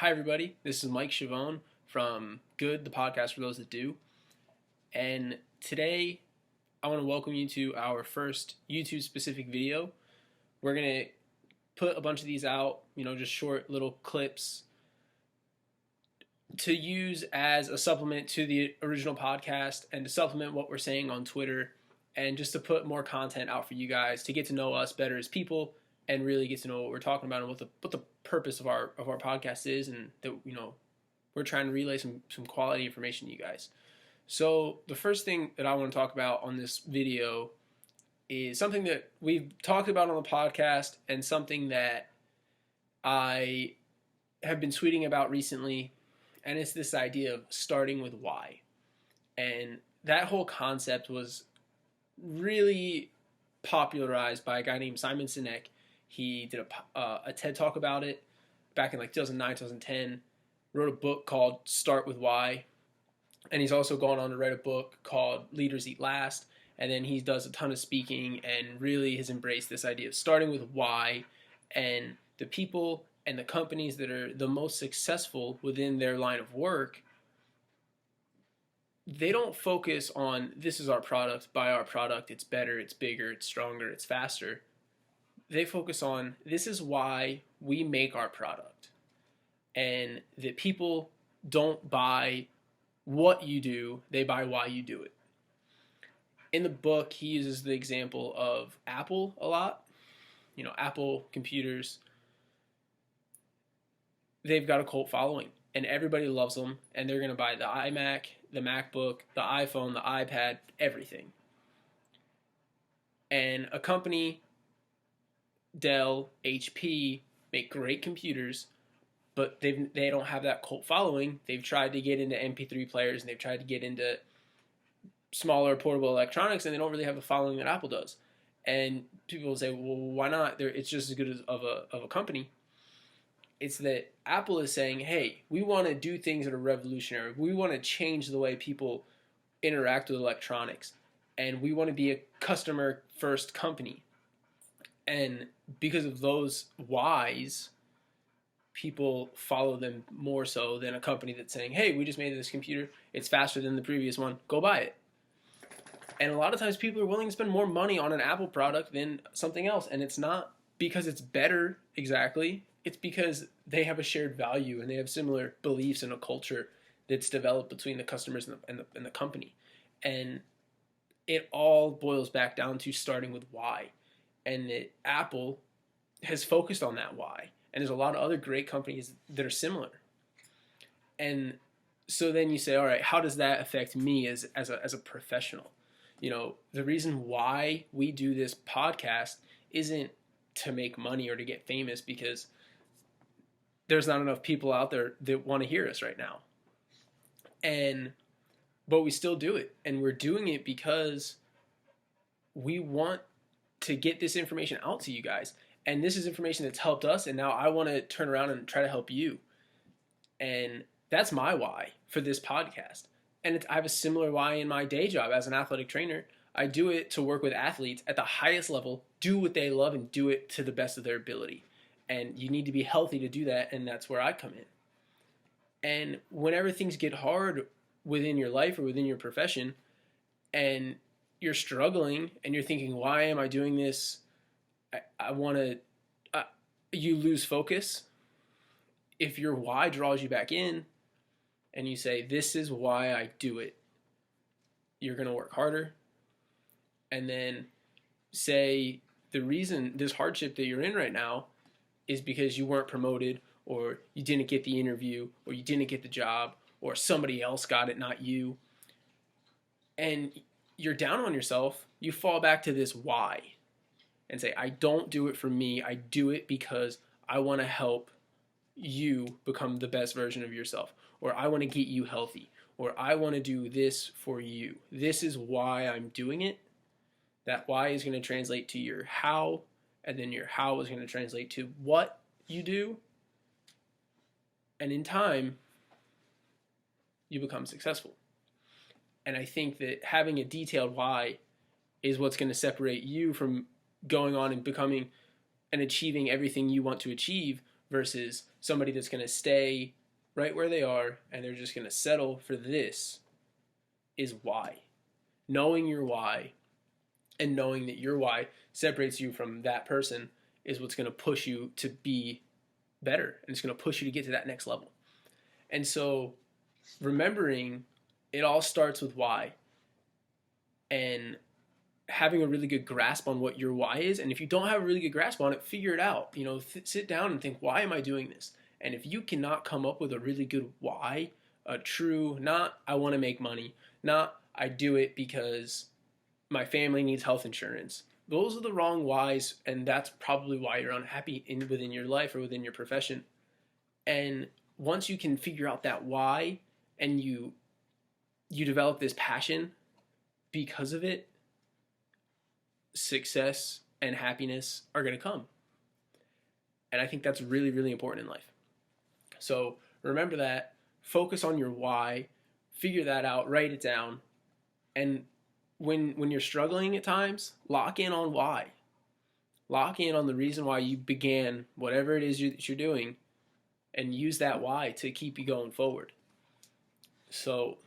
Hi, everybody. This is Mike Chavone from Good, the podcast for those that do. And today, I want to welcome you to our first YouTube-specific video. We're going to put a bunch of these out, just short little clips to use as a supplement to the original podcast and to supplement what we're saying on Twitter and just to put more content out for you guys to get to know us better as people and really get to know what we're talking about and what the purpose of our podcast is, and that we're trying to relay some quality information to you guys. So the first thing that I want to talk about on this video is something that we've talked about on the podcast and something that I have been tweeting about recently, and it's this idea of starting with why. And that whole concept was really popularized by a guy named Simon Sinek. He did a TED Talk about it back in 2009, 2010, wrote a book called Start With Why, and he's also gone on to write a book called Leaders Eat Last, and then he does a ton of speaking and really has embraced this idea of starting with why, and the people and the companies that are the most successful within their line of work, they don't focus on this is our product, buy our product, it's better, it's bigger, it's stronger, it's faster. They focus on this is why we make our product, and that people don't buy what you do, they buy why you do it. In the book, he uses the example of Apple a lot. Apple computers, they've got a cult following, and everybody loves them, and they're going to buy the iMac, the MacBook, the iPhone, the iPad, everything. And a company, Dell, HP, make great computers, but they don't have that cult following. They've tried to get into MP3 players, and they've tried to get into smaller portable electronics, and they don't really have the following that Apple does. And people will say, well, why not? It's just as good as of a company. It's that Apple is saying, hey, we want to do things that are revolutionary. We want to change the way people interact with electronics, and we want to be a customer-first company. And because of those whys, people follow them more so than a company that's saying, hey, we just made this computer, it's faster than the previous one, go buy it. And a lot of times people are willing to spend more money on an Apple product than something else, and it's not because it's better exactly, it's because they have a shared value and they have similar beliefs and a culture that's developed between the customers and the company. And it all boils back down to starting with why. And that Apple has focused on that why. And there's a lot of other great companies that are similar. And so then you say, all right, how does that affect me as a professional? The reason why we do this podcast isn't to make money or to get famous, because there's not enough people out there that want to hear us right now. But we still do it. And we're doing it because we want to get this information out to you guys. And this is information that's helped us, and now I want to turn around and try to help you. And that's my why for this podcast. And I have a similar why in my day job as an athletic trainer. I do it to work with athletes at the highest level, do what they love, and do it to the best of their ability. And you need to be healthy to do that, and that's where I come in. And whenever things get hard within your life or within your profession, and you're struggling and you're thinking, why am I doing this? I want to, you lose focus. If your why draws you back in and you say, this is why I do it, you're going to work harder. And then say the reason this hardship that you're in right now is because you weren't promoted, or you didn't get the interview, or you didn't get the job, or somebody else got it, not you. And you're down on yourself, you fall back to this why and say, I don't do it for me. I do it because I want to help you become the best version of yourself, or I want to get you healthy, or I want to do this for you. This is why I'm doing it. That why is going to translate to your how, and then your how is going to translate to what you do. And in time, you become successful. And I think that having a detailed why is what's going to separate you from going on and becoming and achieving everything you want to achieve versus somebody that's going to stay right where they are and they're just going to settle for this is why. Knowing your why and knowing that your why separates you from that person is what's going to push you to be better, and it's going to push you to get to that next level. And so remembering it all starts with why, and having a really good grasp on what your why is. And if you don't have a really good grasp on it, figure it out. Sit down and think, why am I doing this? And if you cannot come up with a really good why, a true, not I want to make money, not I do it because my family needs health insurance. Those are the wrong whys, and that's probably why you're unhappy within your life or within your profession. And once you can figure out that why, and you develop this passion because of it, success and happiness are going to come. And I think that's really, really important in life. So remember that, focus on your why, figure that out, write it down. And when you're struggling at times, lock in on why. Lock in on the reason why you began whatever it is that you're doing, and use that why to keep you going forward. So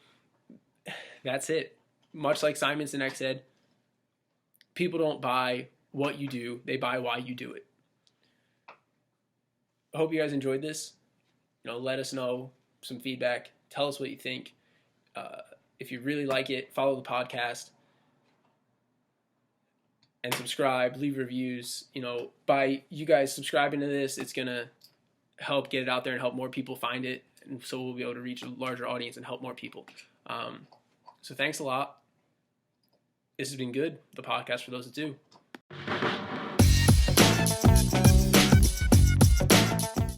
that's it. Much like Simon Sinek said, people don't buy what you do, they buy why you do it. I hope you guys enjoyed this. Let us know some feedback. Tell us what you think. If you really like it, follow the podcast and subscribe, leave reviews. By you guys subscribing to this, it's going to help get it out there and help more people find it. And so we'll be able to reach a larger audience and help more people. So thanks a lot. This has been good, the podcast for those that do.